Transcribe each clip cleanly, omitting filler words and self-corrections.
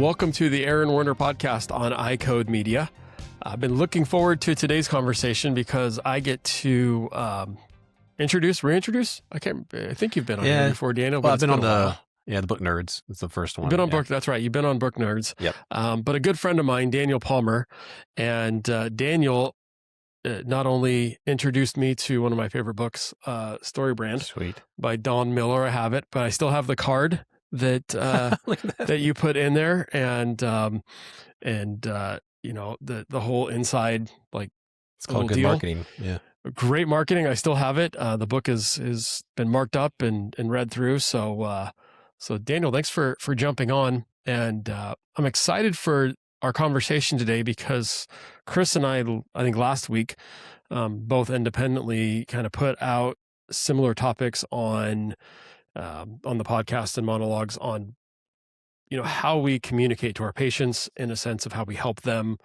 Welcome to the Aaron Werner podcast on iCode Media. I've been looking forward to today's conversation because I get to reintroduce. I think you've been on here before, Daniel. Well, I've been on the Book Nerds. It's the first one. You've been on Book. That's right. You've been on Book Nerds. Yep. But a good friend of mine, Daniel Palmer, and Daniel not only introduced me to one of my favorite books, Story Brand, Sweet, by Don Miller. I have it, but I still have the card that that you put in there, and you know, the whole inside, like, it's called good marketing. Yeah. Great marketing. I still have it. The book is been marked up and read through. So Daniel, thanks for jumping on. And I'm excited for our conversation today because Chris and I think last week, both independently kind of put out similar topics on the podcast and monologues on, you know, how we communicate to our patients in a sense of how we help them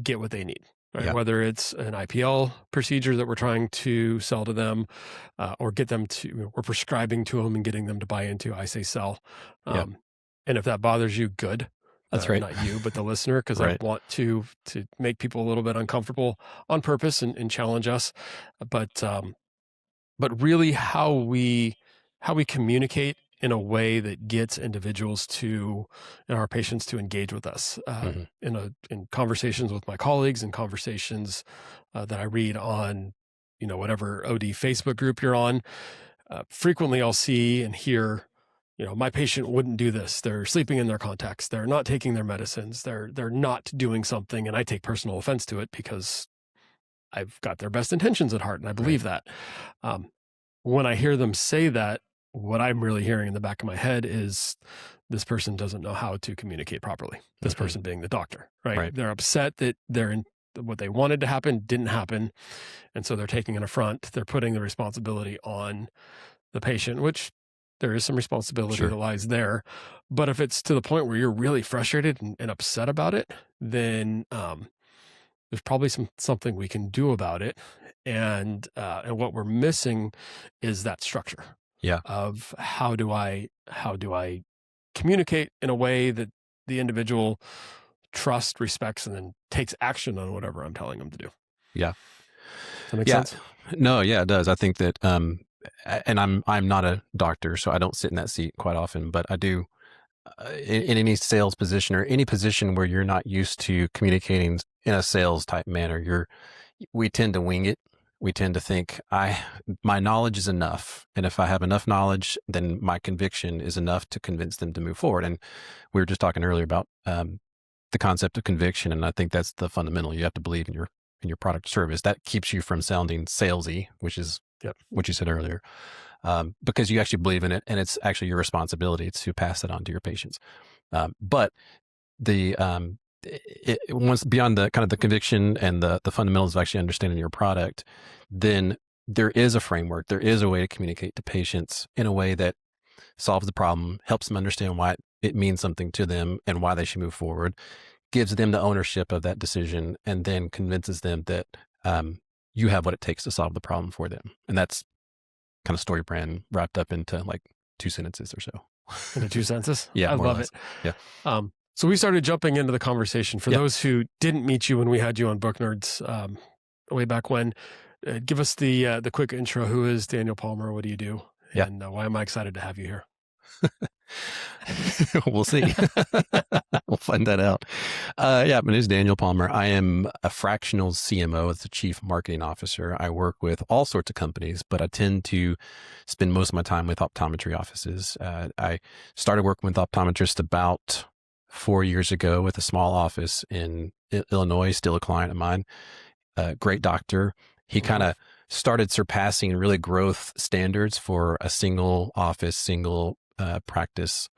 get what they need. Right? Yeah. Whether it's an IPL procedure that we're trying to sell to them, or get them to, we're prescribing to them and getting them to buy into, I say sell. And if that bothers you, good. That's right. Not you, but the listener, because I want to make people a little bit uncomfortable on purpose and challenge us. But really how we communicate in a way that gets individuals and our patients to engage with us in conversations with my colleagues and conversations that I read on, you know, whatever OD Facebook group you're on. Frequently I'll see and hear, you know, my patient wouldn't do this. They're sleeping in their contacts. They're not taking their medicines. They're not doing something. And I take personal offense to it because I've got their best intentions at heart. And I believe that. When I hear them say that, what I'm really hearing in the back of my head is this person doesn't know how to communicate properly. This person being the doctor, right? They're upset that what they wanted to happen didn't happen. And so they're taking an affront. They're putting the responsibility on the patient, which there is some responsibility that lies there. But if it's to the point where you're really frustrated and upset about it, then there's probably something we can do about it. And what we're missing is that structure. Yeah. Of how do I communicate in a way that the individual trusts, respects, and then takes action on whatever I'm telling them to do. Yeah. Does that make sense? No, yeah, it does. I think that, and I'm not a doctor, so I don't sit in that seat quite often, but I do in any sales position or any position where you're not used to communicating in a sales type manner, we tend to wing it. We tend to think my knowledge is enough. And if I have enough knowledge, then my conviction is enough to convince them to move forward. And we were just talking earlier about the concept of conviction. And I think that's the fundamental. You have to believe in your product or service. That keeps you from sounding salesy, which is what you said earlier, because you actually believe in it. And it's actually your responsibility to pass that on to your patients. But once beyond the kind of the conviction and the fundamentals of actually understanding your product, then there is a framework, there is a way to communicate to patients in a way that solves the problem, helps them understand why it means something to them and why they should move forward, gives them the ownership of that decision, and then convinces them that you have what it takes to solve the problem for them. And that's kind of Story Brand wrapped up into like 2 sentences or so. Into 2 sentences? Yeah, I love it. Yeah. So we started jumping into the conversation. For those who didn't meet you when we had you on Book Nerds way back when, give us the quick intro. Who is Daniel Palmer? What do you do? Yeah. And why am I excited to have you here? We'll see. We'll find that out. My name is Daniel Palmer. I am a fractional CMO as the Chief Marketing Officer. I work with all sorts of companies, but I tend to spend most of my time with optometry offices. I started working with optometrists about 4 years ago with a small office in Illinois, still a client of mine, a great doctor. He kind of started surpassing really growth standards for a single office, single practice,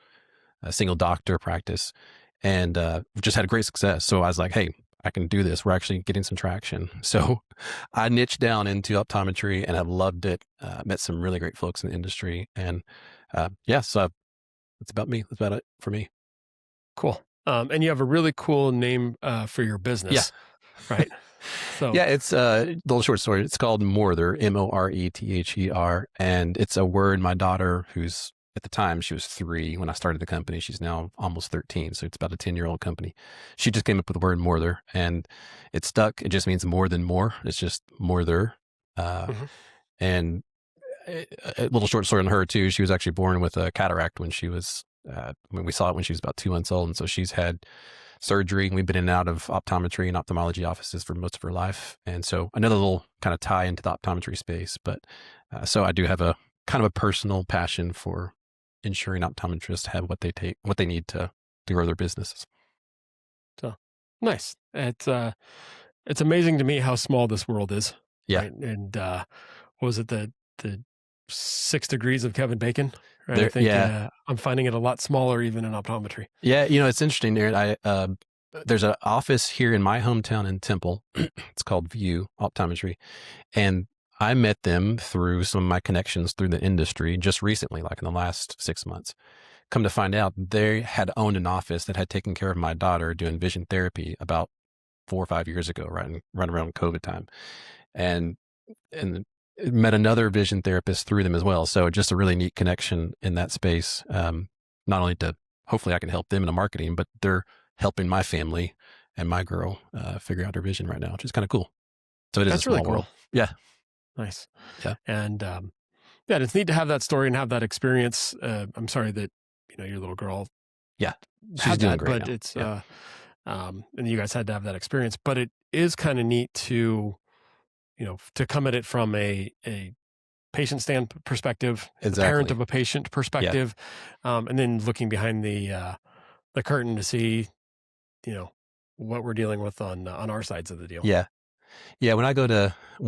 a single doctor practice, and just had great success. So I was like, hey, I can do this. We're actually getting some traction. So I niched down into optometry and have loved it. Met some really great folks in the industry. And so that's about me. That's about it for me. Cool. And you have a really cool name for your business, right? So it's a little short story. It's called Morther, Morether, and it's a word my daughter, who's at the time she was 3 when I started the company. She's now almost 13. So it's about a 10-year-old company. She just came up with the word more there, and it stuck. It just means more than more. It's just more there. Mm-hmm. And a little short story on her too. She was actually born with a cataract when she was, we saw it when she was about 2 months old. And so she's had surgery. We've been in and out of optometry and ophthalmology offices for most of her life. And so another little kind of tie into the optometry space. But so I do have a kind of a personal passion for ensuring optometrists have what they need to grow their businesses. So nice. It's amazing to me how small this world is. Yeah. Right? And what was it, the 6 degrees of Kevin Bacon? Right. I think I'm finding it a lot smaller even in optometry. Yeah, it's interesting, Aaron. There's an office here in my hometown in Temple. It's called View Optometry, and I met them through some of my connections through the industry just recently, like in the last 6 months. Come to find out, they had owned an office that had taken care of my daughter doing vision therapy about 4 or 5 years ago, right around COVID time, and met another vision therapist through them as well. So just a really neat connection in that space. Not only to hopefully I can help them in the marketing, but they're helping my family and my girl figure out her vision right now, which is kind of cool. So it is a small really cool. world. Yeah. Nice. Yeah. And yeah, it's neat to have that story and have that experience. I'm sorry that your little girl. Yeah, she's doing great but now. It's and you guys had to have that experience. But it is kind of neat to to come at it from a patient perspective, exactly. The parent of a patient perspective, and then looking behind the curtain to see, what we're dealing with on our sides of the deal. Yeah. Yeah. When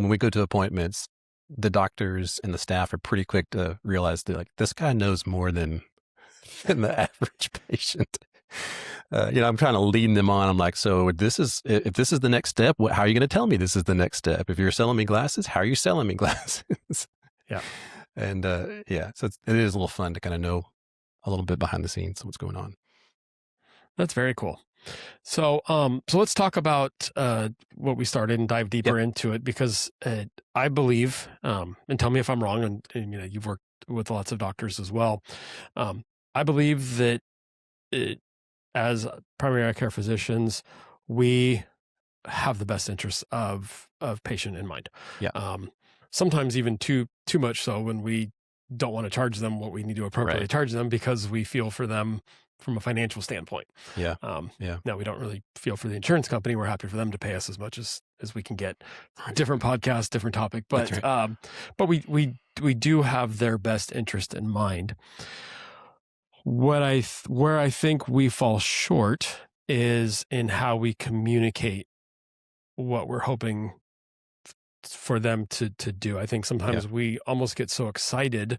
we go to appointments, the doctors and the staff are pretty quick to realize that like, this guy knows more than the average patient. I'm trying to lead them on. I'm like, so if this is the next step, how are you going to tell me this is the next step? If you're selling me glasses, how are you selling me glasses? Yeah. And so it is a little fun to kind of know a little bit behind the scenes what's going on. That's very cool. So, so let's talk about what we started and dive deeper into it, because I believe, and tell me if I'm wrong, and you've worked with lots of doctors as well. I believe that as primary eye care physicians, we have the best interests of patient in mind. Yeah. Sometimes even too much so, when we don't want to charge them what we need to appropriately charge them, because we feel for them from a financial standpoint. Yeah. Now we don't really feel for the insurance company. We're happy for them to pay us as much as we can get. Different podcast, different topic, but right. But we do have their best interest in mind. Where I think we fall short is in how we communicate what we're hoping for them to do. I think sometimes we almost get so excited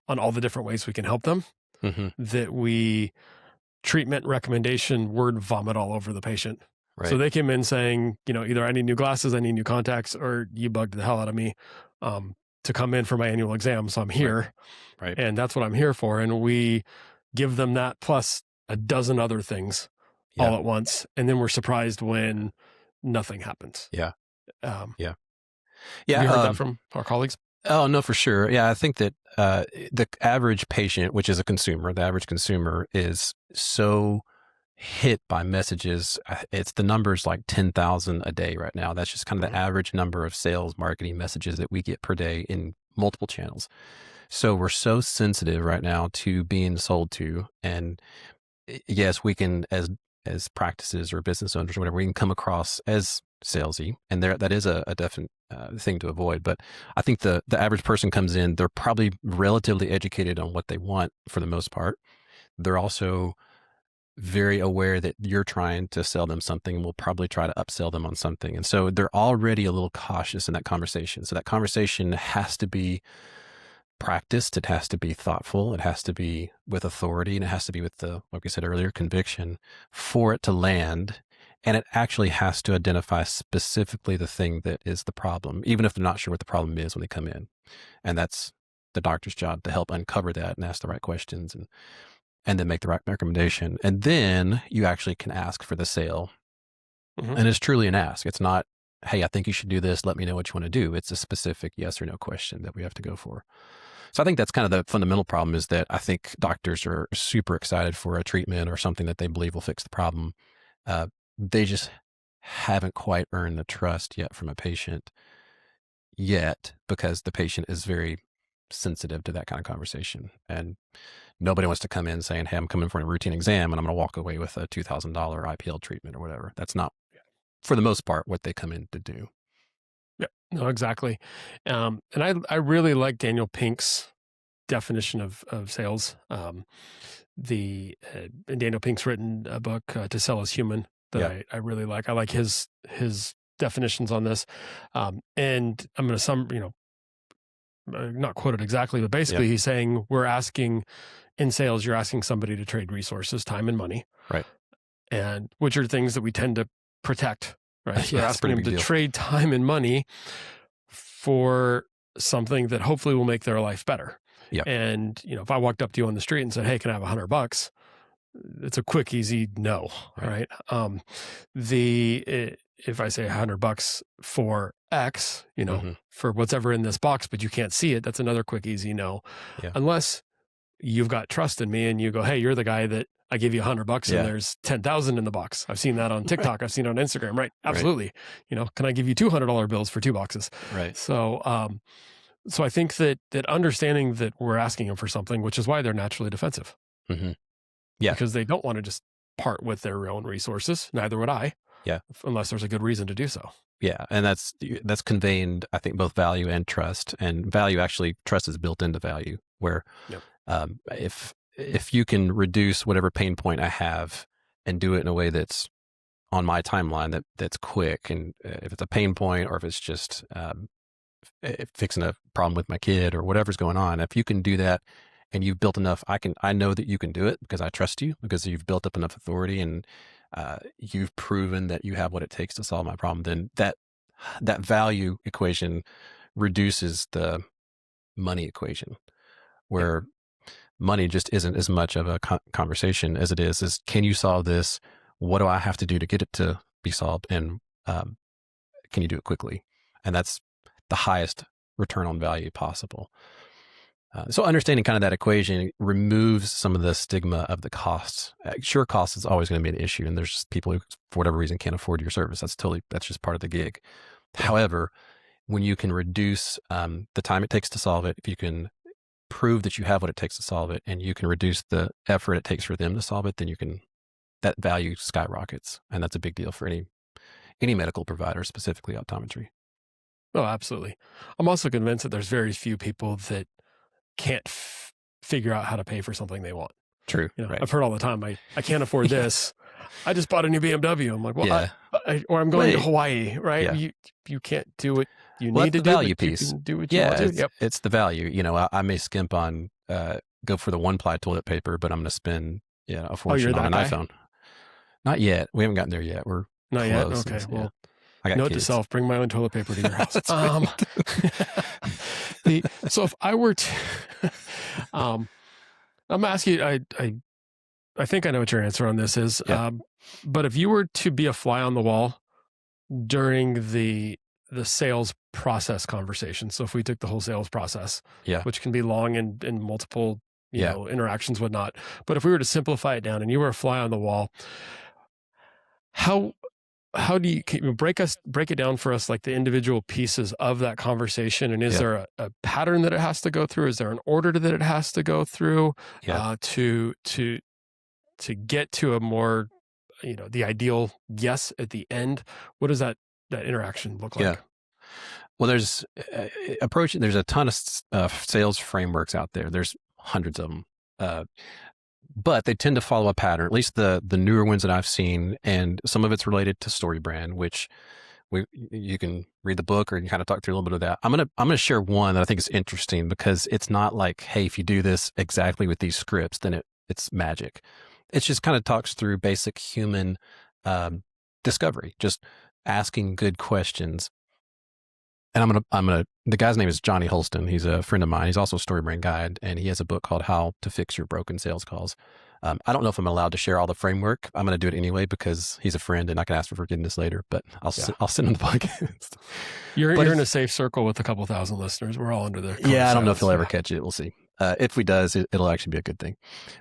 on all the different ways we can help them that we treatment recommendation word vomit all over the patient. Right. So they came in saying, either I need new glasses, I need new contacts, or you bugged the hell out of me to come in for my annual exam. So I'm here. Right. And that's what I'm here for. And we give them that plus a dozen other things all at once. And then we're surprised when nothing happens. Yeah. Have you heard that from our colleagues? Oh, no, for sure. Yeah. I think that the average patient, which is a consumer, the average consumer is so hit by messages. It's the numbers like 10,000 a day right now. That's just kind of the average number of sales marketing messages that we get per day in multiple channels. So we're so sensitive right now to being sold to. And yes, we can, as practices or business owners or whatever, we can come across as salesy, and that is a definite thing to avoid. But I think the average person comes in, they're probably relatively educated on what they want for the most part. They're also very aware that you're trying to sell them something and will probably try to upsell them on something. And so they're already a little cautious in that conversation. So that conversation has to be practiced. It has to be thoughtful. It has to be with authority, and it has to be with like we said earlier, conviction for it to land. And it actually has to identify specifically the thing that is the problem, even if they're not sure what the problem is when they come in. And that's the doctor's job, to help uncover that and ask the right questions and then make the right recommendation. And then you actually can ask for the sale. And it's truly an ask. It's not, hey, I think you should do this. Let me know what you want to do. It's a specific yes or no question that we have to go for. So I think that's kind of the fundamental problem, is that I think doctors are super excited for a treatment or something that they believe will fix the problem. They just haven't quite earned the trust yet from a patient yet, because the patient is very sensitive to that kind of conversation. And nobody wants to come in saying, hey, I'm coming for a routine exam and I'm going to walk away with a $2,000 IPL treatment or whatever. That's not, for the most part, what they come in to do. Yeah, no, exactly. And I really like Daniel Pink's definition of sales. And Daniel Pink's written a book, To Sell is Human, that I really like. I like his definitions on this. And I'm going to not quote it exactly, but basically he's saying we're asking in sales, you're asking somebody to trade resources, time and money. Right. And which are things that we tend to protect, right? You're asking them to trade time and money for something that hopefully will make their life better. Yeah. And, if I walked up to you on the street and said, hey, can I have $100? It's a quick, easy no, right? If I say $100 for X, for what's ever in this box, but you can't see it, that's another quick, easy no. Yeah. Unless you've got trust in me and you go, hey, you're the guy that I give you $100 and there's 10,000 in the box. I've seen that on TikTok. I've seen it on Instagram. Right. Absolutely. Right. Can I give you $200 bills for 2 boxes? Right. So, so I think that understanding that we're asking them for something, which is why they're naturally defensive. Mm-hmm. Yeah. Because they don't want to just part with their own resources. Neither would I. Yeah. Unless there's a good reason to do so. Yeah. And that's conveying, I think, both value and trust. And value, actually, trust is built into value, where if you can reduce whatever pain point I have and do it in a way that's on my timeline, that's quick, and if it's a pain point or if it's just fixing a problem with my kid or whatever's going on, if you can do that and you've built enough, I know that you can do it because I trust you, because you've built up enough authority and you've proven that you have what it takes to solve my problem, then that value equation reduces the money equation, where money just isn't as much of a conversation as it is can you solve this? What do I have to do to get it to be solved? And can you do it quickly? And that's the highest return on value possible. So understanding kind of that equation removes some of the stigma of the costs. Sure, cost is always going to be an issue, and there's people who, for whatever reason, can't afford your service. That's just part of the gig. However, when you can reduce the time it takes to solve it, if you can prove that you have what it takes to solve it, and you can reduce the effort it takes for them to solve it, then that value skyrockets, and that's a big deal for any medical provider, specifically optometry. Oh, absolutely. I'm also convinced that there's very few people that can't figure out how to pay for something they want. True. Right. I've heard all the time, I can't afford this. I just bought a new BMW. I'm like, well, or I'm going to Hawaii, right? Yeah. You can't do what you need to do. Value piece. You can do what you want to. It's the value. I may skimp on go for the 1-ply toilet paper, but I'm going to spend a fortune on an iPhone. Not yet. We haven't gotten there yet. We're not close. Yet. Okay. Well, I got note kids. to self: bring my own toilet paper to your house. So if I were to, I'm gonna ask you. I think I know what your answer on this is. Yeah. But if you were to be a fly on the wall during the sales process conversation, so if we took the whole sales process, which can be long and multiple, interactions, whatnot. But if we were to simplify it down, and you were a fly on the wall, how do you break it down for us, like the individual pieces of that conversation? And is there a pattern that it has to go through? Is there an order that it has to go through to get to a more, the ideal yes at the end? What does that interaction look like? Yeah. Well, there's a ton of sales frameworks out there. There's hundreds of them. But they tend to follow a pattern, at least the newer ones that I've seen. And some of it's related to StoryBrand, which you can read the book or you can kind of talk through a little bit of that. I'm gonna share one that I think is interesting, because it's not like, hey, if you do this exactly with these scripts, then it's magic. It just kind of talks through basic human discovery, just asking good questions. And the guy's name is Johnny Holston. He's a friend of mine. He's also a story brand guide, and he has a book called How to Fix Your Broken Sales Calls. I don't know if I'm allowed to share all the framework. I'm going to do it anyway because he's a friend and I can ask for forgiveness later, but I'll send him the podcast. You're in a safe circle with a couple thousand listeners. We're all under there. Yeah, I don't know if he'll ever catch it. We'll see. If he does, it'll actually be a good thing.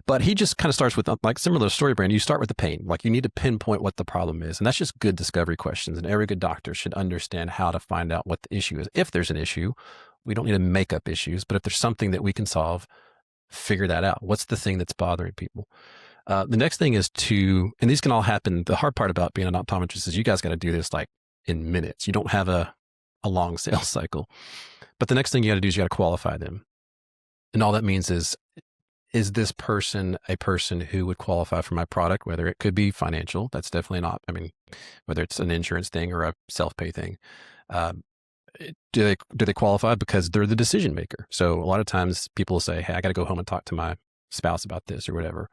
But he just kind of starts with, like similar to story brand, you start with the pain. Like you need to pinpoint what the problem is. And that's just good discovery questions. And every good doctor should understand how to find out what the issue is. If there's an issue, we don't need to make up issues. But if there's something that we can solve, figure that out. What's the thing that's bothering people? The next thing is and these can all happen. The hard part about being an optometrist is you guys got to do this like in minutes. You don't have a long sales cycle. But the next thing you got to do is you got to qualify them. And all that means is this person a person who would qualify for my product, whether it could be financial, that's definitely not, whether it's an insurance thing or a self-pay thing. Do they qualify because they're the decision maker? So a lot of times people say, hey, I got to go home and talk to my spouse about this or whatever.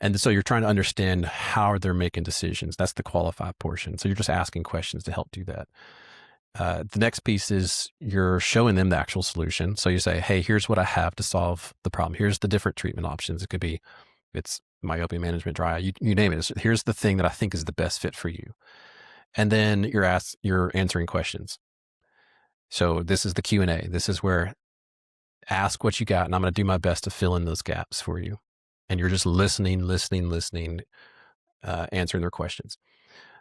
And so you're trying to understand how they're making decisions. That's the qualify portion. So you're just asking questions to help do that. The next piece is you're showing them the actual solution. So you say, hey, here's what I have to solve the problem. Here's the different treatment options. It could be, it's myopia management, dry eye, you name it. Here's the thing that I think is the best fit for you. And then you're answering questions. So this is the Q&A. This is where ask what you got, and I'm going to do my best to fill in those gaps for you. And you're just listening, answering their questions.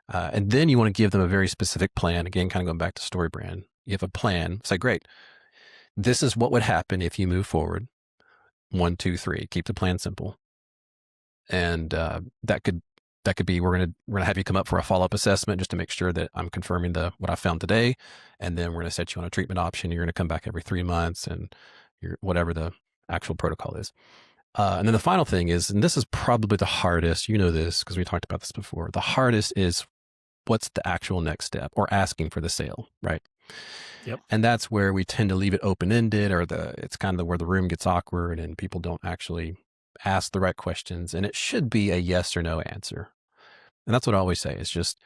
And then you want to give them a very specific plan. Again, kind of going back to story brand. You have a plan. Say, great. This is what would happen if you move forward. 1, 2, 3. Keep the plan simple. And that could be we're gonna have you come up for a follow-up assessment just to make sure that I'm confirming what I found today. And then we're gonna set you on a treatment option. You're gonna come back every 3 months, and whatever the actual protocol is. And then the final thing is, and this is probably the hardest. You know this because we talked about this before. The hardest is what's the actual next step, or asking for the sale, right? Yep. And that's where we tend to leave it open-ended, or it's kind of where the room gets awkward and people don't actually ask the right questions. And it should be a yes or no answer. And that's what I always say. It's just,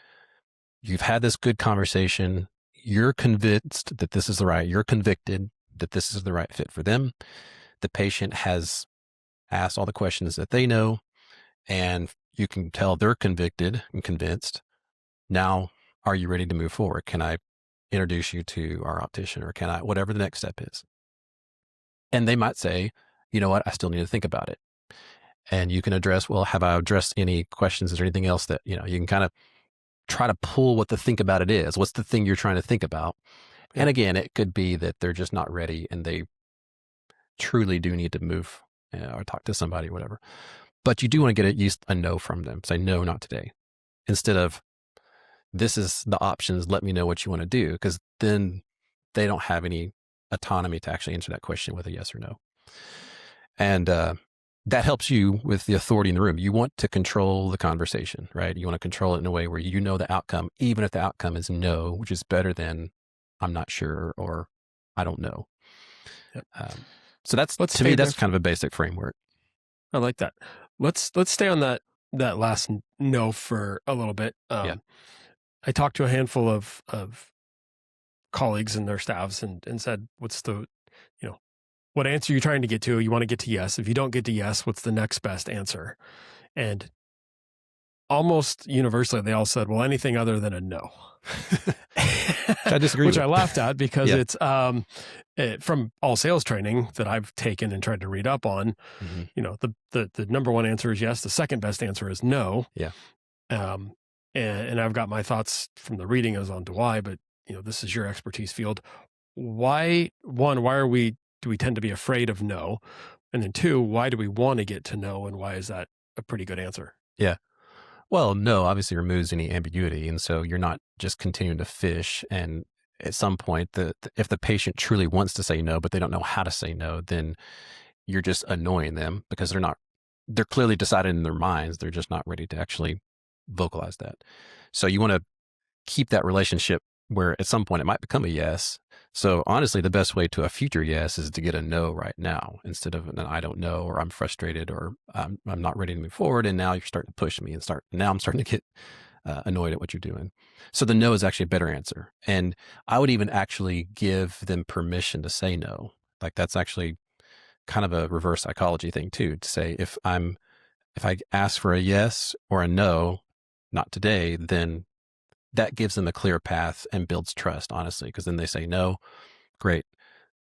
you've had this good conversation. You're convinced that this is you're convicted that this is the right fit for them. The patient has asked all the questions that they know, and you can tell they're convicted and convinced. Now, are you ready to move forward? Can I introduce you to our optician, or whatever the next step is? And they might say, you know what, I still need to think about it. And you can address, well, have I addressed any questions? Is there anything else that, you can kind of try to pull what the think about it is. What's the thing you're trying to think about? Yeah. And again, it could be that they're just not ready and they truly do need to move or talk to somebody, whatever. But you do want to get at least a no from them. Say, no, not today. Instead of, this is the options, let me know what you want to do. Because then they don't have any autonomy to actually answer that question with a yes or no. And that helps you with the authority in the room. You want to control the conversation, right? You want to control it in a way where you know the outcome, even if the outcome is no, which is better than I'm not sure or I don't know. Yep. So that's kind of a basic framework. I like that. Let's stay on that last no for a little bit. Yeah. I talked to a handful of colleagues and their staffs and said, what's the, what answer you're trying to get to? You want to get to yes. If you don't get to yes, what's the next best answer? And almost universally, they all said, well, anything other than a no. I disagree Which I laughed at because it's from all sales training that I've taken and tried to read up on, the number one answer is yes. The second best answer is no. Yeah. And I've got my thoughts from the reading as on to why, but this is your expertise field. Why do we tend to be afraid of no? And then 2, why do we want to get to no? And why is that a pretty good answer? Yeah. Well, no, obviously removes any ambiguity. And so you're not just continuing to fish. And at some point, if the patient truly wants to say no, but they don't know how to say no, then you're just annoying them because they're clearly decided in their minds. They're just not ready to actually vocalize that. So you want to keep that relationship where at some point it might become a yes. So honestly, the best way to a future yes is to get a no right now instead of an I don't know, or I'm frustrated, or I'm not ready to move forward. And now you're starting to push me now I'm starting to get annoyed at what you're doing. So the no is actually a better answer. And I would even actually give them permission to say no. Like that's actually kind of a reverse psychology thing too, to say if I ask for a yes or a no, not today, then that gives them a clear path and builds trust, honestly, because then they say no, great.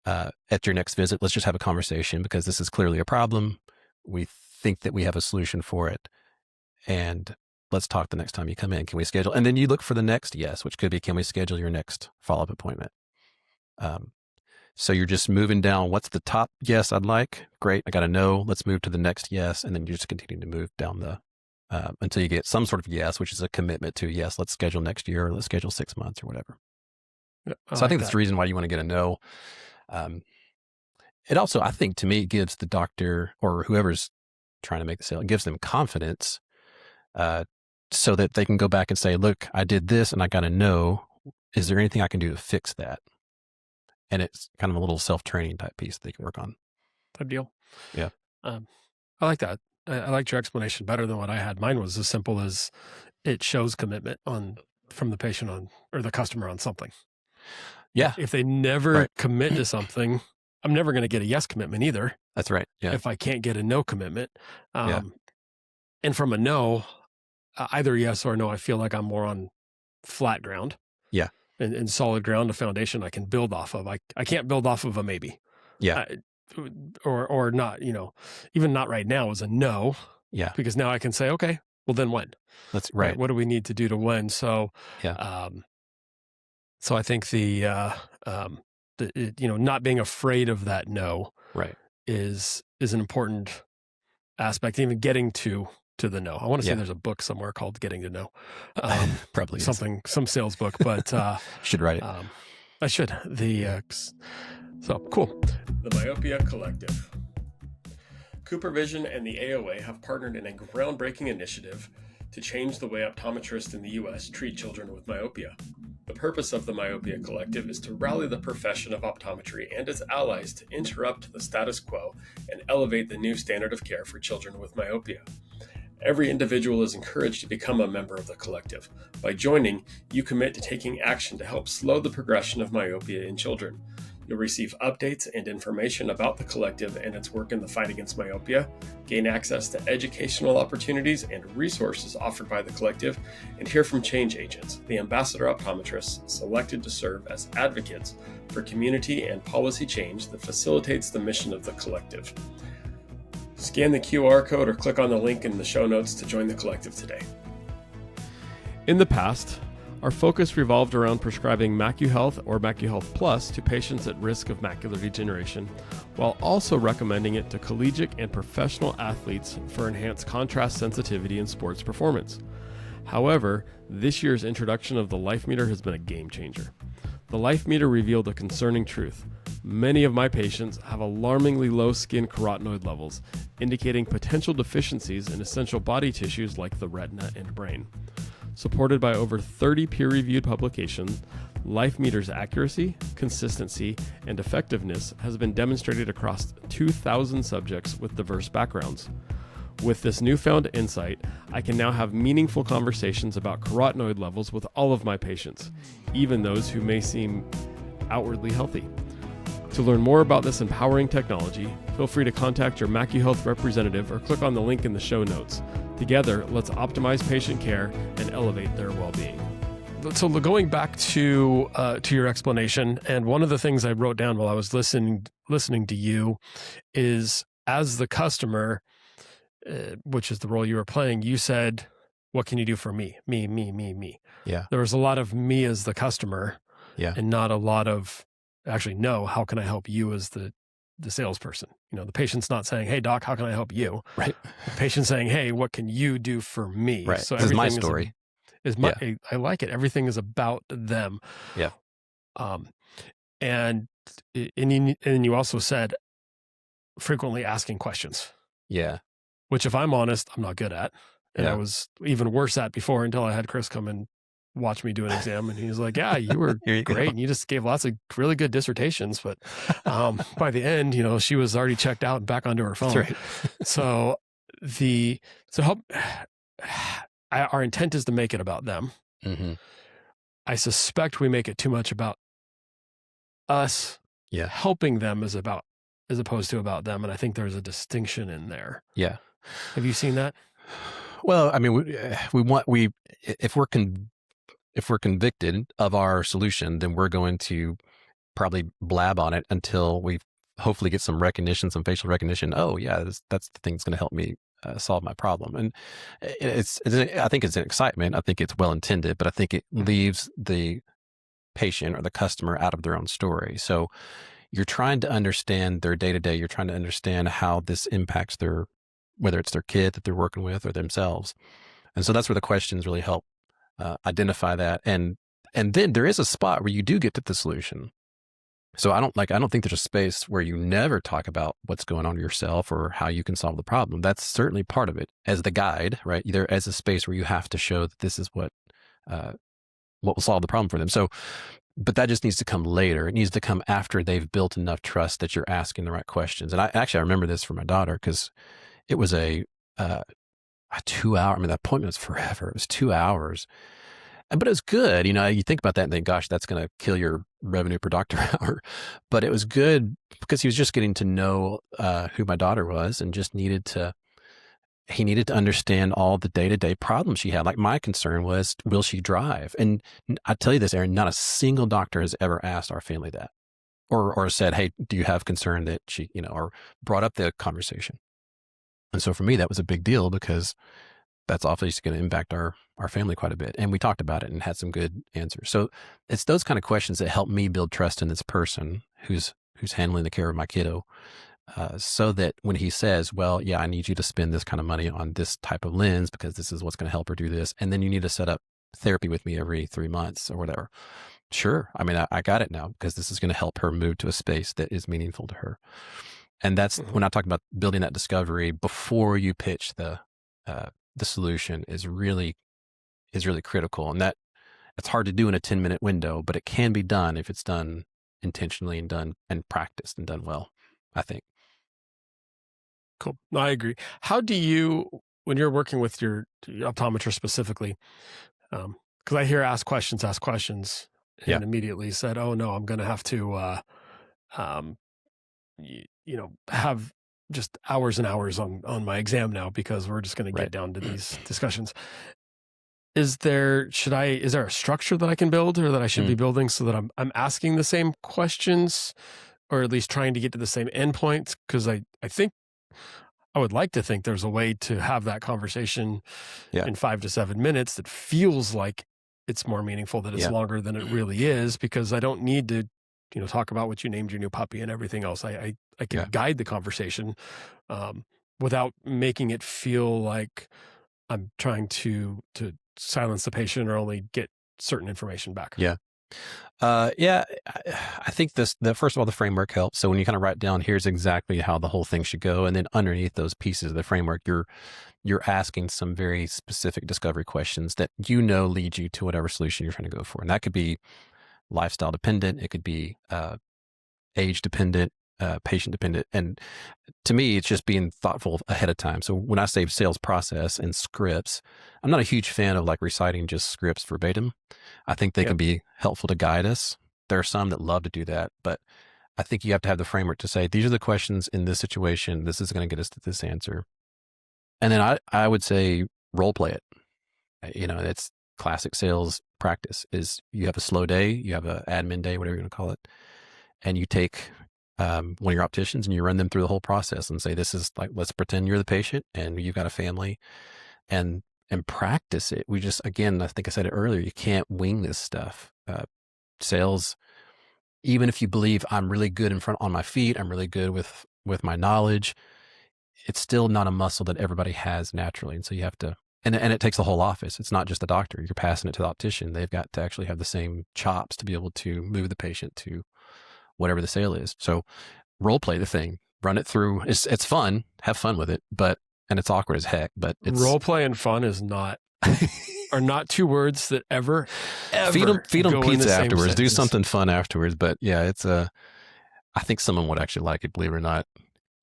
At your next visit, let's just have a conversation because this is clearly a problem. We think that we have a solution for it. And let's talk the next time you come in. Can we schedule? And then you look for the next yes, which could be, can we schedule your next follow-up appointment? So you're just moving down. What's the top yes I'd like? Great. I got a no. Let's move to the next yes. And then you just continue to move down until you get some sort of yes, which is a commitment to yes, let's schedule next year, or let's schedule 6 months or whatever. Yeah, I think that's the reason why you want to get a no. It also, I think, to me, it gives the doctor or whoever's trying to make the sale, it gives them confidence so that they can go back and say, look, I did this and I got a no. Is there anything I can do to fix that? And it's kind of a little self-training type piece that they can work on. Type deal. Yeah. I like that. I liked your explanation better than what I had. Mine was as simple as it shows commitment from the patient or the customer on something. Yeah. If they never commit to something, I'm never going to get a yes commitment either. That's right. Yeah. If I can't get a no commitment. And from a no, either yes or no, I feel like I'm more on flat ground. Yeah. And solid ground, a foundation I can build off of. I can't build off of a maybe. Yeah. Or not, even not right now is a no. Yeah. Because now I can say, okay, well then when? That's right. What do we need to do to when? So, so I think not being afraid of that no is an important aspect, even getting to the no. I want to say there's a book somewhere called Getting to Know. Probably some sales book, but should write it. I should. So cool. The Myopia Collective. CooperVision and the AOA have partnered in a groundbreaking initiative to change the way optometrists in the U.S. treat children with myopia. The purpose of the Myopia Collective is to rally the profession of optometry and its allies to interrupt the status quo and elevate the new standard of care for children with myopia. Every individual is encouraged to become a member of the collective. By joining, you commit to taking action to help slow the progression of myopia in children. You'll receive updates and information about the collective and its work in the fight against myopia, gain access to educational opportunities and resources offered by the collective, and hear from change agents, the ambassador optometrists selected to serve as advocates for community and policy change that facilitates the mission of the collective. Scan the QR code or click on the link in the show notes to join the collective today. In the past, our focus revolved around prescribing MacuHealth or MacuHealth Plus to patients at risk of macular degeneration, while also recommending it to collegiate and professional athletes for enhanced contrast sensitivity in sports performance. However, this year's introduction of the Life Meter has been a game changer. The Life Meter revealed a concerning truth. Many of my patients have alarmingly low skin carotenoid levels, indicating potential deficiencies in essential body tissues like the retina and brain. Supported by over 30 peer-reviewed publications, Life Meter's accuracy, consistency, and effectiveness has been demonstrated across 2,000 subjects with diverse backgrounds. With this newfound insight, I can now have meaningful conversations about carotenoid levels with all of my patients, even those who may seem outwardly healthy. To learn more about this empowering technology, feel free to contact your MacuHealth representative or click on the link in the show notes. Together, let's optimize patient care and elevate their well-being. So going back to your explanation, and one of the things I wrote down while I was listening to you is, as the customer, which is the role you were playing, you said, "What can you do for me? Me." Yeah. There was a lot of me as the customer, and not a lot of actually, no, how can I help you as the salesperson? The patient's not saying, "Hey doc, how can I help you?" Right. The patient's saying, "Hey, what can you do for me?" Right. So this is my story. I like it. Everything is about them. Yeah. And you also said frequently asking questions. Yeah. Which, if I'm honest, I'm not good at. And I was even worse at before, until I had Chris come and watch me do an exam. And he was like, "Yeah, you were great. And you just gave lots of really good dissertations." But by the end, she was already checked out and back onto her phone. That's right. So our intent is to make it about them. Mm-hmm. I suspect we make it too much about us helping them as opposed to about them. And I think there's a distinction in there. Yeah. Have you seen that? Well, I mean, if we're convicted of our solution, then we're going to probably blab on it until we hopefully get some recognition, some facial recognition. Oh yeah, that's the thing that's going to help me solve my problem. And I think it's an excitement. I think it's well intended, but I think it leaves the patient or the customer out of their own story. So you're trying to understand their day to day. You're trying to understand how this impacts whether it's their kid that they're working with or themselves. And so that's where the questions really help identify that. And then there is a spot where you do get to the solution. So I don't think there's a space where you never talk about what's going on yourself or how you can solve the problem. That's certainly part of it as the guide, right? There as a space where you have to show that this is what will solve the problem for them. So, but that just needs to come later. It needs to come after they've built enough trust that you're asking the right questions. And I remember this for my daughter because it was a 2 hour. I mean, that appointment was forever. It was 2 hours. But it was good. You think about that and think, gosh, that's going to kill your revenue per doctor hour. But it was good because he was just getting to know who my daughter was and just needed to understand all the day-to-day problems she had. Like my concern was, will she drive? And I tell you this, Aaron, not a single doctor has ever asked our family that or said, hey, do you have concern that she, or brought up the conversation. And so for me, that was a big deal because that's obviously going to impact our family quite a bit. And we talked about it and had some good answers. So it's those kind of questions that help me build trust in this person who's handling the care of my kiddo. So that when he says, well, yeah, I need you to spend this kind of money on this type of lens because this is what's going to help her do this. And then you need to set up therapy with me every 3 months or whatever. Sure. I mean, I got it now because this is going to help her move to a space that is meaningful to her. And that's when I talk about building that discovery before you pitch the solution is really critical. And that it's hard to do in a 10-minute window, but it can be done if it's done intentionally and done and practiced and done well, I think. Cool. No, I agree. How do you, when you're working with your optometrist specifically, because I hear ask questions, and immediately said, oh no, I'm going to have to, have just hours and hours on my exam now because we're just going to get down to these discussions. Is there a structure that I can build or that I should be building so that I'm asking the same questions or at least trying to get to the same endpoints? Because I think I would like to think there's a way to have that conversation in 5 to 7 minutes that feels like it's more meaningful, that it's longer than it really is, because I don't need to, talk about what you named your new puppy and everything else. I can guide the conversation without making it feel like I'm trying to silence the patient or only get certain information back. I think first of all, the framework helps. So when you kind of write down, here's exactly how the whole thing should go. And then underneath those pieces of the framework, you're asking some very specific discovery questions that, lead you to whatever solution you're trying to go for. And that could be lifestyle dependent. It could be age dependent, patient dependent. And to me, it's just being thoughtful ahead of time. So when I say sales process and scripts, I'm not a huge fan of like reciting just scripts verbatim. I think they can be helpful to guide us. There are some that love to do that, but I think you have to have the framework to say, these are the questions in this situation. This is going to get us to this answer. And then I would say role play it. It's classic sales practice is you have a slow day, you have an admin day, whatever you're going to call it. And you take one of your opticians and you run them through the whole process and say, this is like, let's pretend you're the patient and you've got a family and practice it. We just, again, I think I said it earlier, you can't wing this stuff. Sales, even if you believe I'm really good on my feet, I'm really good with my knowledge, it's still not a muscle that everybody has naturally. And so you have to, and it takes the whole office. It's not just the doctor. You're passing it to the optician. They've got to actually have the same chops to be able to move the patient to whatever the sale is. So role play the thing, run it through. It's fun. Have fun with it, and it's awkward as heck, but it's role play and fun are not two words that ever feed them pizza afterwards. Do sentence. something fun afterwards. But yeah, I think someone would actually like it, believe it or not.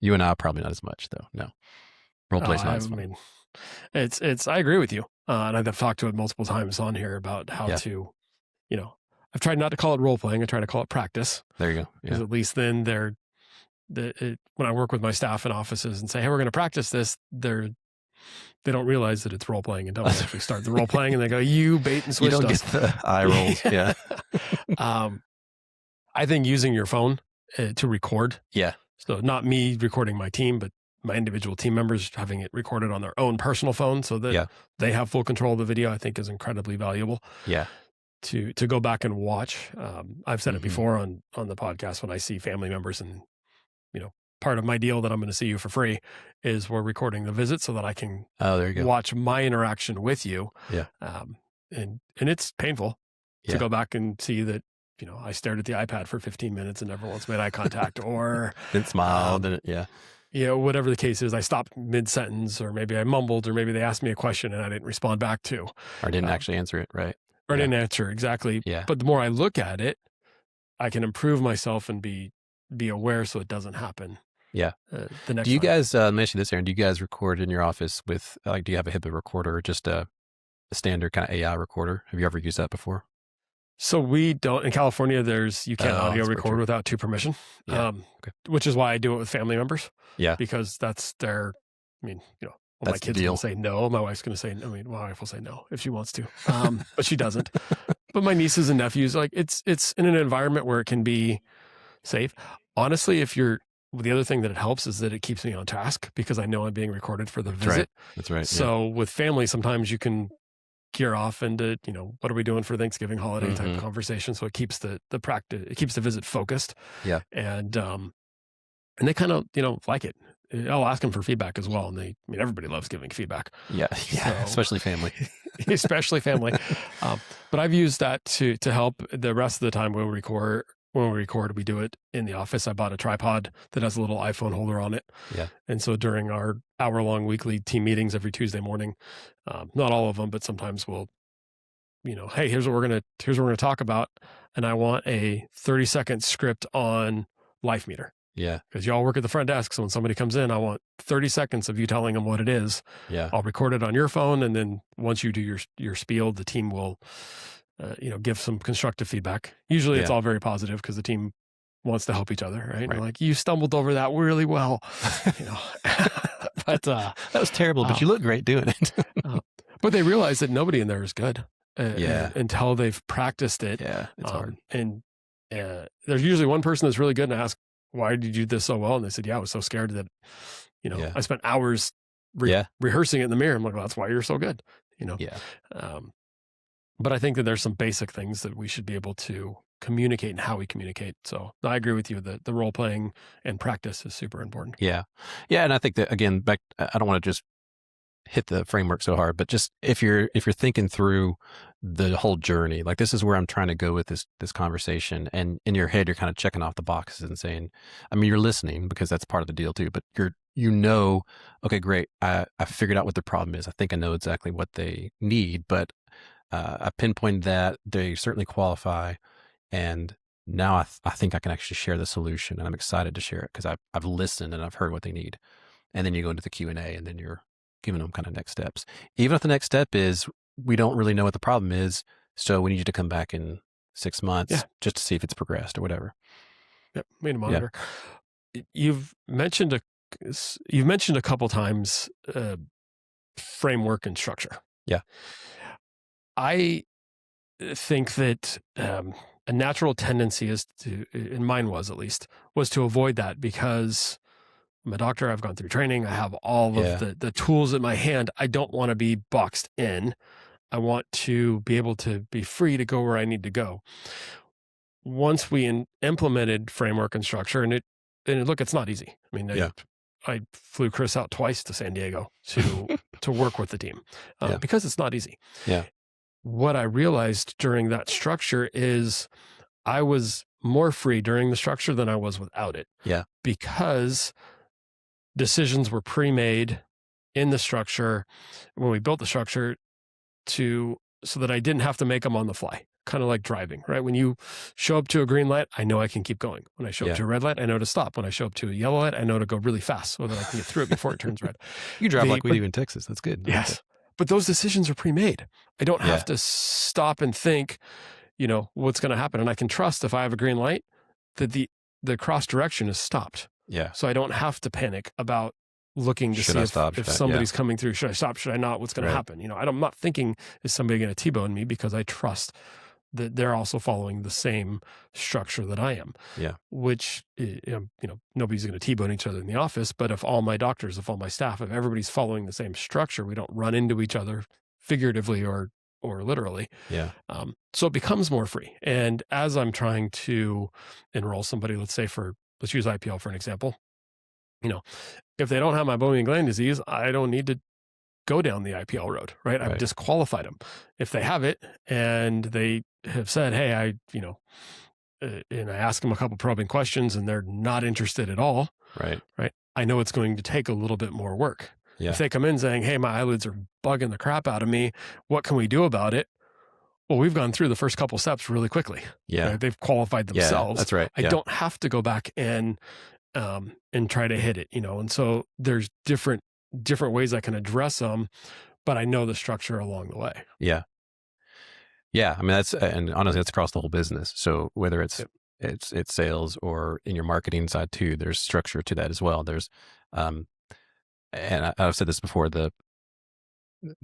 You and I probably not as much though. No, role play's not as fun. I mean, I agree with you. And I've talked to it multiple times on here about how Yeah. to, I've tried not to call it role playing. I try to call it practice. There you go. Because Yeah. at least then when I work with my staff in offices and say, hey, we're going to practice this, they don't realize that it's role playing until we actually start the role playing, and they go, you bait and switch. You don't get the eye rolls. Yeah. I think using your phone to record. Yeah. So not me recording my team, but my individual team members having it recorded on their own personal phone so that they have full control of the video, I think is incredibly valuable. Yeah. To go back and watch. I've said it before on the podcast when I see family members, and part of my deal that I'm going to see you for free is we're recording the visit so that I can there you go. watch my interaction with you. Yeah. And it's painful to go back and see that, I stared at the iPad for 15 minutes and never once made eye contact or then smiled. Whatever the case is, I stopped mid-sentence, or maybe I mumbled, or maybe they asked me a question and I didn't respond back to. Or didn't actually answer it, right? Or didn't answer, exactly. Yeah. But the more I look at it, I can improve myself and be aware so it doesn't happen. Yeah. The next do you time. guys, let me ask you this, Aaron, do you guys record in your office with, do you have a HIPAA recorder or just a standard kind of AI recorder? Have you ever used that before? So we don't, in California, you can't audio record without two permission, which is why I do it with family members. Yeah. Because that's their, my kids will say no. My wife's going to say, my wife will say no if she wants to, but she doesn't. But my nieces and nephews, it's in an environment where it can be safe. Honestly, the other thing that it helps is that it keeps me on task because I know I'm being recorded for the visit. That's right. So with family, sometimes you can gear off into, what are we doing for Thanksgiving holiday type of conversation. So it keeps the practice, it keeps the visit focused. Yeah. And they kind of, like it. I'll ask them for feedback as well. And everybody loves giving feedback. Yeah. Yeah. So, especially family. Especially family. But I've used that to help. The rest of the time when we record, we do it in the office. I bought a tripod that has a little iPhone holder on it. Yeah. And so during our hour-long weekly team meetings every Tuesday morning, not all of them, but sometimes we'll, hey, here's what we're going to talk about. And I want a 30-second script on life meter. Yeah. Because y'all work at the front desk. So when somebody comes in, I want 30 seconds of you telling them what it is. Yeah. I'll record it on your phone. And then once you do your spiel, the team will, give some constructive feedback. Usually it's all very positive because the team wants to help each other, right? You're like, you stumbled over that really well, but that was terrible, but you look great doing it. But they realize that nobody in there is good until they've practiced it. Yeah, it's hard. And there's usually one person that's really good and I ask, why did you do this so well? And they said, I was so scared that, I spent hours rehearsing it in the mirror. I'm like, well, that's why you're so good, Yeah. But I think that there's some basic things that we should be able to communicate and how we communicate. So I agree with you that the role playing and practice is super important. Yeah. Yeah. And I think that, again, I don't want to just hit the framework so hard, but just if you're thinking through the whole journey, like this is where I'm trying to go with this conversation, and in your head, you're kind of checking off the boxes and saying, you're listening because that's part of the deal too, but okay, great. I figured out what the problem is. I think I know exactly what they need, but I pinpointed that they certainly qualify. And now I think I can actually share the solution, and I'm excited to share it because I've listened and I've heard what they need. And then you go into the Q&A and then you're giving them kind of next steps. Even if the next step is, we don't really know what the problem is, so we need you to come back in 6 months just to see if it's progressed or whatever. Yep. We need to monitor. Yeah. You've mentioned a couple times framework and structure. Yeah. I think that a natural tendency is and mine was at least, was to avoid that because I'm a doctor. I've gone through training. I have all of the tools at my hand. I don't want to be boxed in. I want to be able to be free to go where I need to go. Once we implemented framework and structure, and look, it's not easy. I mean, I flew Chris out twice to San Diego to work with the team because it's not easy. Yeah. What I realized during that structure is I was more free during the structure than I was without it. Yeah. Because decisions were pre-made in the structure when we built the structure so that I didn't have to make them on the fly. Kind of like driving, right? When you show up to a green light, I know I can keep going. When I show up to a red light, I know to stop. When I show up to a yellow light, I know to go really fast so that I can get through it before it turns red. You drive like we do in Texas. That's good. Yes. but those decisions are pre-made. I don't Yeah. have to stop and think, what's going to happen. And I can trust if I have a green light that the cross direction is stopped. Yeah. So I don't have to panic about looking to Should see I stop? if Should I- somebody's coming through. Should I stop? Should I not? What's going to Right. happen? I'm not thinking, is somebody going to T-bone me, because I trust that they're also following the same structure that I am. Yeah. Which, nobody's going to T-bone each other in the office, but if all my doctors, if all my staff, if everybody's following the same structure, we don't run into each other figuratively or literally. Yeah. So it becomes more free. And as I'm trying to enroll somebody, let's use IPL for an example, if they don't have meibomian gland disease, I don't need to go down the IPL road, right? I've disqualified them. If they have it and they have said, hey, and I ask them a couple probing questions and they're not interested at all, right? I know it's going to take a little bit more work. Yeah. If they come in saying, hey, my eyelids are bugging the crap out of me, what can we do about it? Well, we've gone through the first couple steps really quickly. Yeah. Right? They've qualified themselves. Yeah, that's right. I don't have to go back and try to hit it, and so there's different ways I can address them, but I know the structure along the way. Yeah. Yeah. I mean, and honestly, that's across the whole business. So whether it's sales or in your marketing side too, there's structure to that as well. There's, and I've said this before, the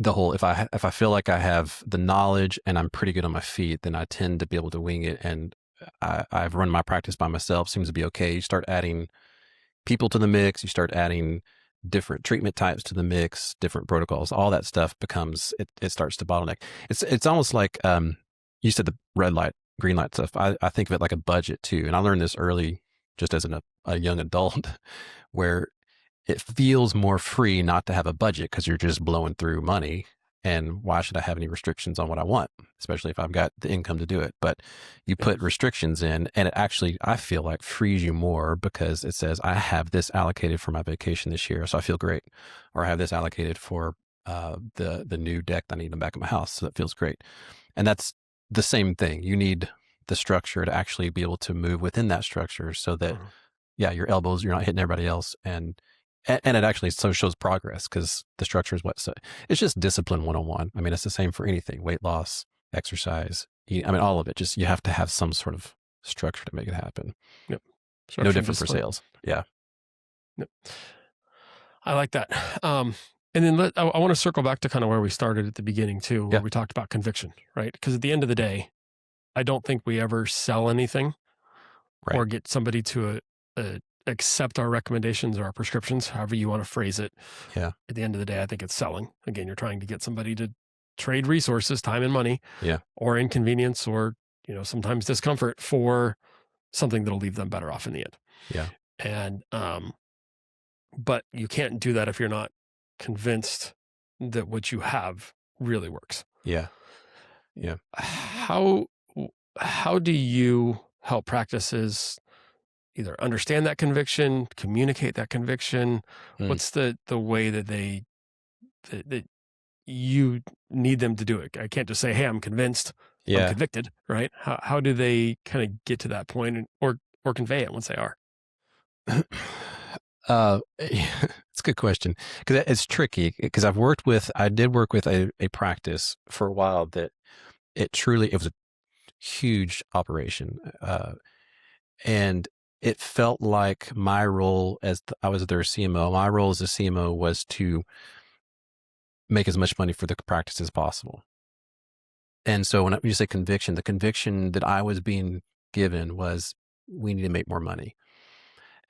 whole, if I feel like I have the knowledge and I'm pretty good on my feet, then I tend to be able to wing it. And I've run my practice by myself, seems to be okay. You start adding people to the mix, you start adding different treatment types to the mix, different protocols, all that stuff becomes, it starts to bottleneck. It's almost like, you said the red light, green light stuff. I think of it like a budget too. And I learned this early, just as a young adult, where it feels more free not to have a budget because you're just blowing through money. And why should I have any restrictions on what I want, especially if I've got the income to do it? But you put restrictions in and it actually, I feel like, frees you more because it says, I have this allocated for my vacation this year, so I feel great. Or I have this allocated for the new deck that I need in the back of my house, so that feels great. And that's the same thing. You need the structure to actually be able to move within that structure so that, your elbows, you're not hitting everybody else. And it actually shows progress because the structure is it's just discipline 101. I mean, it's the same for anything, weight loss, exercise, all of it. Just, you have to have some sort of structure to make it happen. Yep. No different for sales. Yeah. Yep. I like that. And then I want to circle back to kind of where we started at the beginning too, where we talked about conviction, right? Because at the end of the day, I don't think we ever sell anything or get somebody to accept our recommendations or our prescriptions, however you want to phrase it. Yeah. At the end of the day, I think it's selling. Again, you're trying to get somebody to trade resources, time and money, or inconvenience, or, sometimes discomfort for something that'll leave them better off in the end. Yeah. And, but you can't do that if you're not convinced that what you have really works. Yeah. Yeah. How do you help practices either understand that conviction, communicate that conviction? What's the way that that you need them to do it? I can't just say, hey, I'm convinced, I'm convicted, right? How do they kind of get to that point or convey it once they are? It's a good question because it's tricky because I did work with a practice for a while that it was a huge operation. And it felt like my role I was their CMO. My role as a CMO was to make as much money for the practice as possible. And so when you say conviction, the conviction that I was being given was we need to make more money.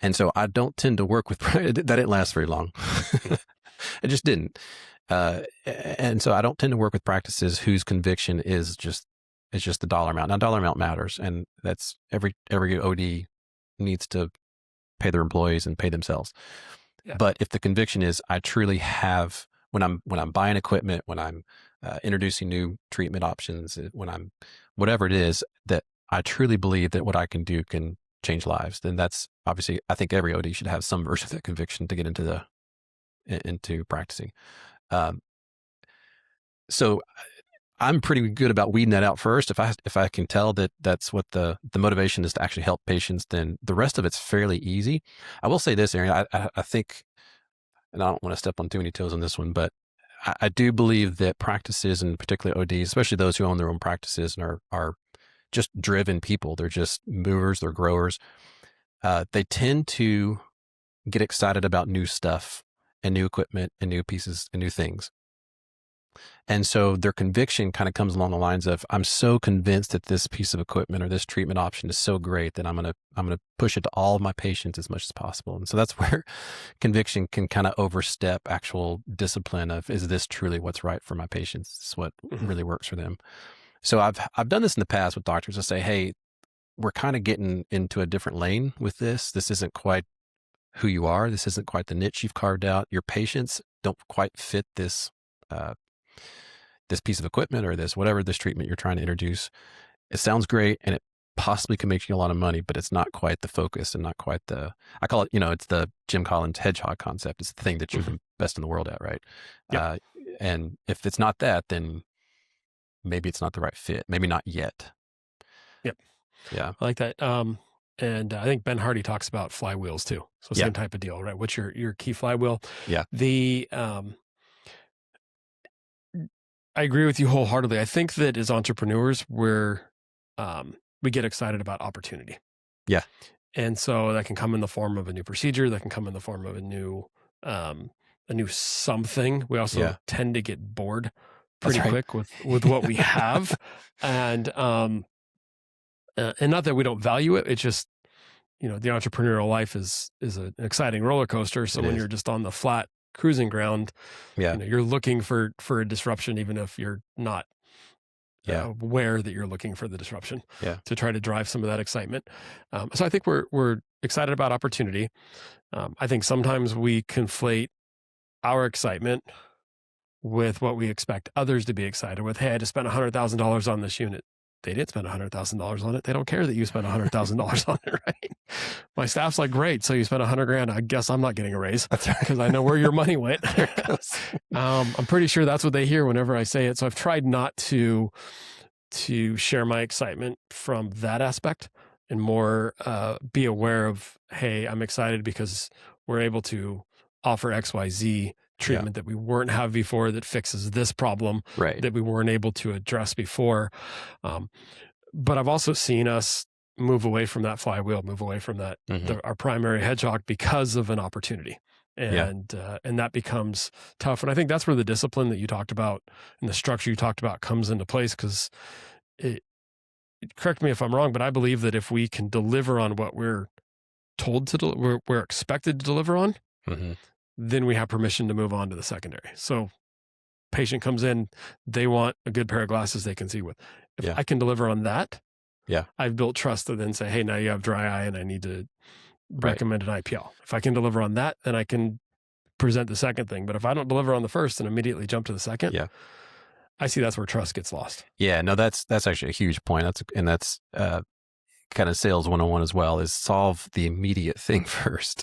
And so I don't tend to work with, that didn't last very long. It just didn't. And so I don't tend to work with practices whose conviction is just the dollar amount. Now, dollar amount matters. And that's every OD needs to pay their employees and pay themselves. Yeah. But if the conviction is, I truly have, when I'm buying equipment, when I'm introducing new treatment options, when I'm, whatever it is, that I truly believe that what I can do can change lives, then that's obviously, I think every OD should have some version of that conviction to get into practicing. So I'm pretty good about weeding that out first. If I can tell that that's what the motivation is to actually help patients, then the rest of it's fairly easy. I will say this, Aaron, I think, and I don't want to step on too many toes on this one, but I do believe that practices, and particularly ODs, especially those who own their own practices and are just driven people, they're just movers, they're growers. They tend to get excited about new stuff and new equipment and new pieces and new things. And so their conviction kind of comes along the lines of, I'm so convinced that this piece of equipment or this treatment option is so great that I'm going to push it to all of my patients as much as possible. And so that's where conviction can kind of overstep actual discipline of, is this truly what's right for my patients? Is this what really works for them? So I've done this in the past with doctors to say, hey, we're kind of getting into a different lane with this. This isn't quite who you are. This isn't quite the niche you've carved out. Your patients don't quite fit this this piece of equipment or this treatment you're trying to introduce. It sounds great and it possibly can make you a lot of money, but it's not quite the focus and not quite I call it, it's the Jim Collins hedgehog concept. It's the thing that you're the best in the world at, right? Yep. And if it's not that, then maybe it's not the right fit. Maybe not yet. Yep. Yeah. I like that. And I think Ben Hardy talks about flywheels too. So same type of deal, right? What's your key flywheel? Yeah. I agree with you wholeheartedly. I think that as entrepreneurs, we get excited about opportunity. Yeah. And so that can come in the form of a new procedure. That can come in the form of a new something. We also tend to get bored pretty quick with what we have. And not that we don't value it. It's just, the entrepreneurial life is an exciting roller coaster. So when you're just on the flat cruising ground, you're looking for a disruption, even if you're not aware that you're looking for the disruption to try to drive some of that excitement. So I think we're excited about opportunity. I think sometimes we conflate our excitement with what we expect others to be excited with. Hey, I just spent $100,000 on this unit. They did spend $100,000 on it. They don't care that you spent $100,000 on it, right? My staff's like, great. So you spent $100,000. I guess I'm not getting a raise because I know where your money went. I'm pretty sure that's what they hear whenever I say it. So I've tried not to share my excitement from that aspect and more be aware of, hey, I'm excited because we're able to offer XYZ treatment that we weren't have before that fixes this problem that we weren't able to address before. But I've also seen us move away from that flywheel, move away from that, our primary hedgehog because of an opportunity. And that becomes tough. And I think that's where the discipline that you talked about and the structure you talked about comes into place, because correct me if I'm wrong, but I believe that if we can deliver on what we're told to we're expected to deliver on, then we have permission to move on to the secondary. So patient comes in, they want a good pair of glasses they can see with. If I can deliver on that, I've built trust to then say, hey, now you have dry eye and I need to recommend an IPL. If I can deliver on that, then I can present the second thing. But if I don't deliver on the first and immediately jump to the second, I see that's where trust gets lost. Yeah, no, that's actually a huge point. That's kind of sales 101 as well, is solve the immediate thing first.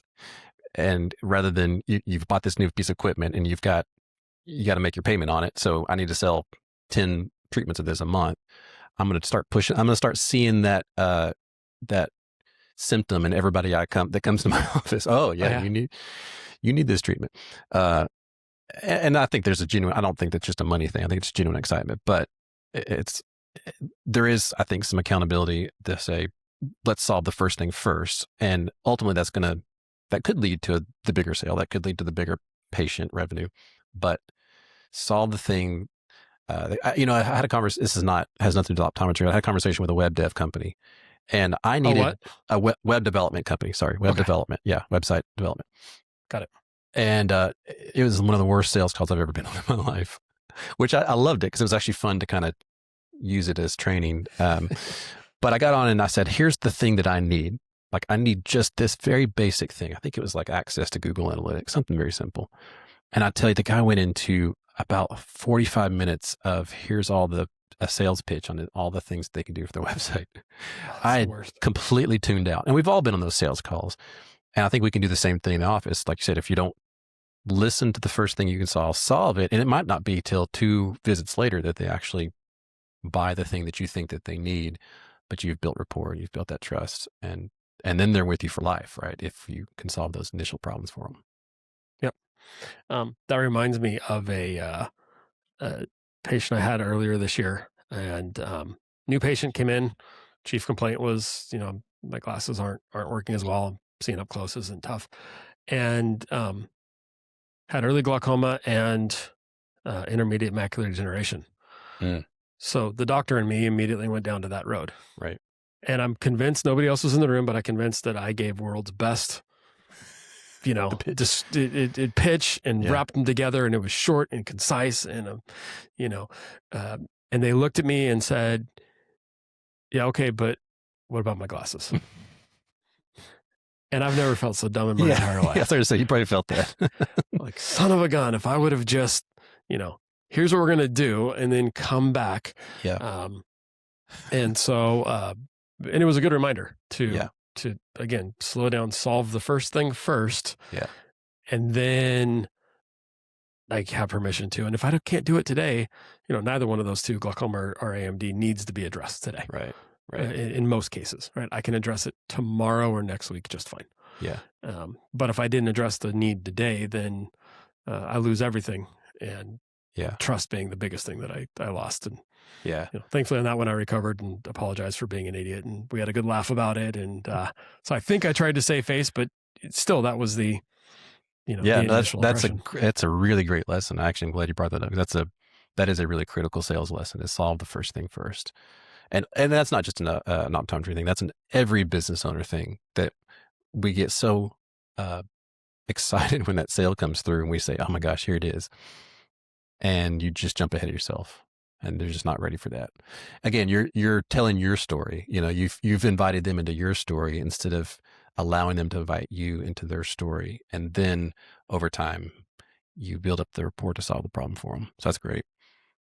And rather than you've bought this new piece of equipment and you got to make your payment on it. So I need to sell 10 treatments of this a month. I'm going to start pushing. I'm going to start seeing that symptom in everybody that comes to my office. Oh yeah, you need this treatment. And I think there's I don't think that's just a money thing. I think it's genuine excitement, but there is, I think, some accountability to say, let's solve the first thing first. And ultimately that could lead to the bigger sale. That could lead to the bigger patient revenue, but solve the thing. I had a conversation. This has nothing to do with optometry. I had a conversation with a web dev company, and I needed a web development company. Sorry, development. Yeah, website development. Got it. And it was one of the worst sales calls I've ever been on in my life, which I loved it because it was actually fun to kind of use it as training. But I got on and I said, here's the thing that I need. Like, I need just this very basic thing. I think it was like access to Google Analytics, something very simple. And I tell you, the guy went into about 45 minutes of here's all a sales pitch on all the things they can do for their website. I had completely tuned out. And we've all been on those sales calls. And I think we can do the same thing in the office. Like you said, if you don't listen to the first thing you can solve it. And it might not be till 2 visits later that they actually buy the thing that you think that they need, but you've built rapport, you've built that trust, and then they're with you for life, right? If you can solve those initial problems for them. Yep. That reminds me of a patient I had earlier this year, and new patient came in. Chief complaint was, my glasses aren't working as well. Seeing up close isn't tough, and had early glaucoma and intermediate macular degeneration. Mm. So the doctor and me immediately went down to that road. Right. And I'm convinced nobody else was in the room, but I'm convinced that I gave world's best, pitch and wrapped them together, and it was short and concise, and and they looked at me and said, "Yeah, okay, but what about my glasses?" And I've never felt so dumb in my entire life. Yeah, I was going to say, you probably felt that. Like, son of a gun, if I would have just, here's what we're going to do, and then come back. Yeah. And so, and it was a good reminder to again, slow down, solve the first thing first. Yeah. And then I have permission to. And if I can't do it today, neither one of those two, glaucoma or AMD, needs to be addressed today. Right. In most cases, right? I can address it tomorrow or next week just fine. Yeah. But if I didn't address the need today, then I lose everything. And trust being the biggest thing that I lost. And thankfully on that one I recovered and apologized for being an idiot, and we had a good laugh about it. And so I think I tried to save face, but still that was the that's a really great lesson. Actually, I'm glad you brought that up. That is a really critical sales lesson, is solve the first thing first. And that's not just an optometry thing. That's an every business owner thing, that we get so excited when that sale comes through and we say, oh my gosh, here it is. And you just jump ahead of yourself, and they're just not ready for that. Again, you're telling your story. You've invited them into your story instead of allowing them to invite you into their story. And then over time, you build up the rapport to solve the problem for them. So that's great.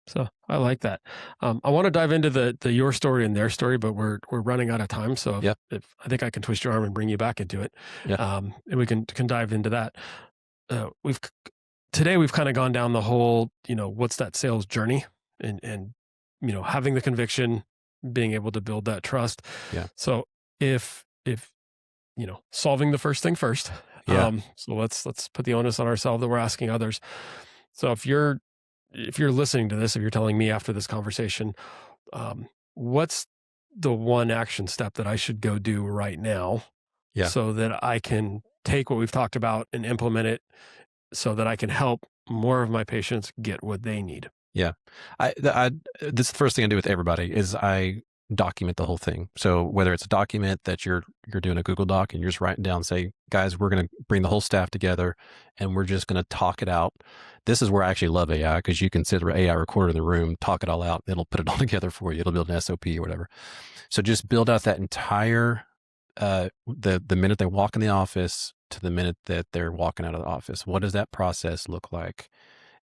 So I like that. I want to dive into the your story and their story, but we're running out of time. So if I think I can twist your arm and bring you back into it, and we can dive into that. Today we've kind of gone down the whole, what's that sales journey, and having the conviction, being able to build that trust. Yeah. So if solving the first thing first. So let's put the onus on ourselves that we're asking others. So if you're listening to this, if you're telling me after this conversation, what's the one action step that I should go do right now, so that I can take what we've talked about and implement it, so that I can help more of my patients get what they need? Yeah. This is the first thing I do with everybody is I document the whole thing. So whether it's a document that you're doing a Google Doc and you're just writing down, say, guys, we're going to bring the whole staff together and we're just going to talk it out. This is where I actually love AI, because you can sit with AI recorder in the room, talk it all out. It'll put it all together for you. It'll build an SOP or whatever. So just build out that entire, the minute they walk in the office to the minute that they're walking out of the office. What does that process look like?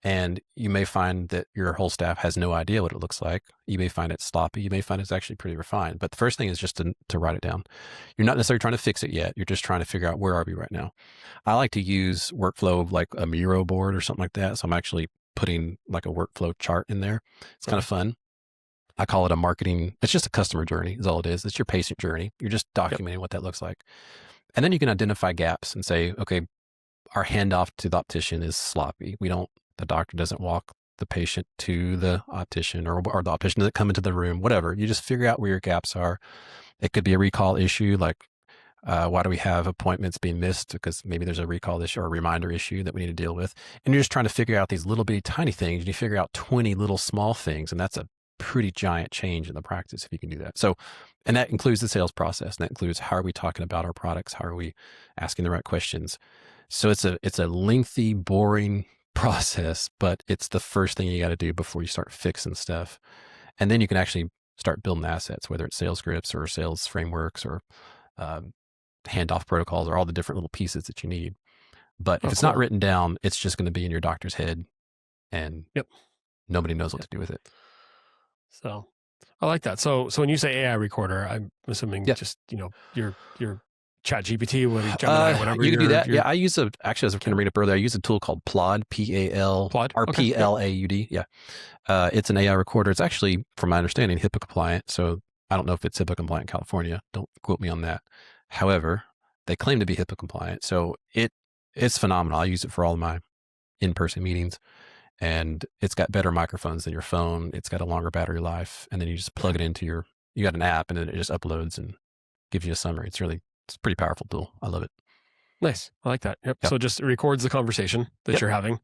And you may find that your whole staff has no idea what it looks like. You may find it sloppy. You may find it's actually pretty refined. But the first thing is just to write it down. You're not necessarily trying to fix it yet. You're just trying to figure out, where are we right now? I like to use workflow like a Miro board or something like that. So I'm actually putting like a workflow chart in there. It's kind of fun. I call it a marketing. It's just a customer journey is all it is. It's your patient journey. You're just documenting what that looks like. And then you can identify gaps and say, okay, our handoff to the optician is sloppy. The doctor doesn't walk the patient to the optician, or the optician doesn't come into the room, whatever. You just figure out where your gaps are. It could be a recall issue, like why do we have appointments being missed? Because maybe there's a recall issue or a reminder issue that we need to deal with. And you're just trying to figure out these little bitty tiny things, and you figure out 20 little small things. And that's a pretty giant change in the practice if you can do that. So, and that includes the sales process. And that includes, how are we talking about our products? How are we asking the right questions? So it's a lengthy, boring process, but it's the first thing you got to do before you start fixing stuff. And then you can actually start building assets, whether it's sales scripts or sales frameworks or handoff protocols, or all the different little pieces that you need. But if it's not written down, it's just going to be in your doctor's head, and nobody knows what to do with it. So I like that. So when you say AI recorder, I'm assuming just, your Chat GPT, Gemini, whatever. You can do that. I use actually, as I was going to bring it up earlier, I use a tool called Plod, Plod. Yeah. It's an AI recorder. It's actually, from my understanding, HIPAA compliant. So I don't know if it's HIPAA compliant in California. Don't quote me on that. However, they claim to be HIPAA compliant. So it's phenomenal. I use it for all of my in-person meetings. And it's got better microphones than your phone. It's got a longer battery life. And then you just plug it into you got an app, and then it just uploads and gives you a summary. It's a pretty powerful tool. I love it. Nice. I like that. Yep. So just records the conversation that you're having,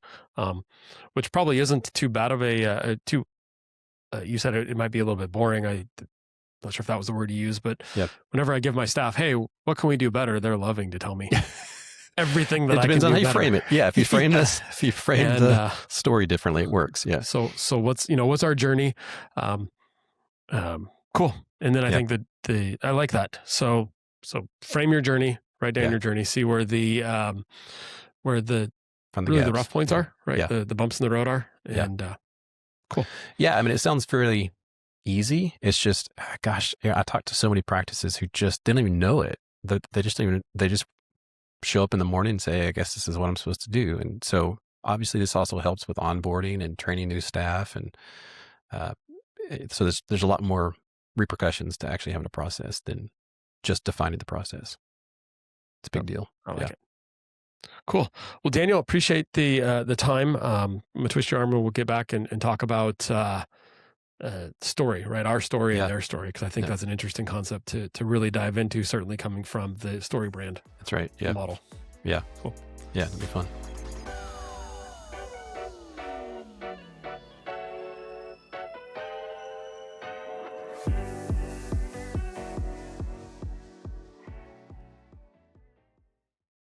which probably isn't too bad of you said it might be a little bit boring. I'm not sure if that was the word you used, but whenever I give my staff, hey, what can we do better? They're loving to tell me everything that I can do better. It depends on how you frame it. Yeah. If you frame this, if you frame the story differently, it works. Yeah. So what's our journey? Cool. And then I think that I like that. So frame your journey, write down your journey, see where the the rough points are, right? Yeah. The bumps in the road are. And cool. Yeah. I mean, it sounds fairly easy. It's just, gosh, I talked to so many practices who just didn't even know it. They just show up in the morning and say, I guess this is what I'm supposed to do. And so obviously this also helps with onboarding and training new staff. And so there's a lot more repercussions to actually having a process than just defining the process. It's a big deal. I like it. Cool. Well, Daniel, appreciate the time. I'm gonna twist your arm and we'll get back and talk about story, right? Our story and their story, because I think that's an interesting concept to really dive into, certainly coming from the story brand. That's right. Yeah. Model. Yeah. Cool. Yeah, it'll be fun.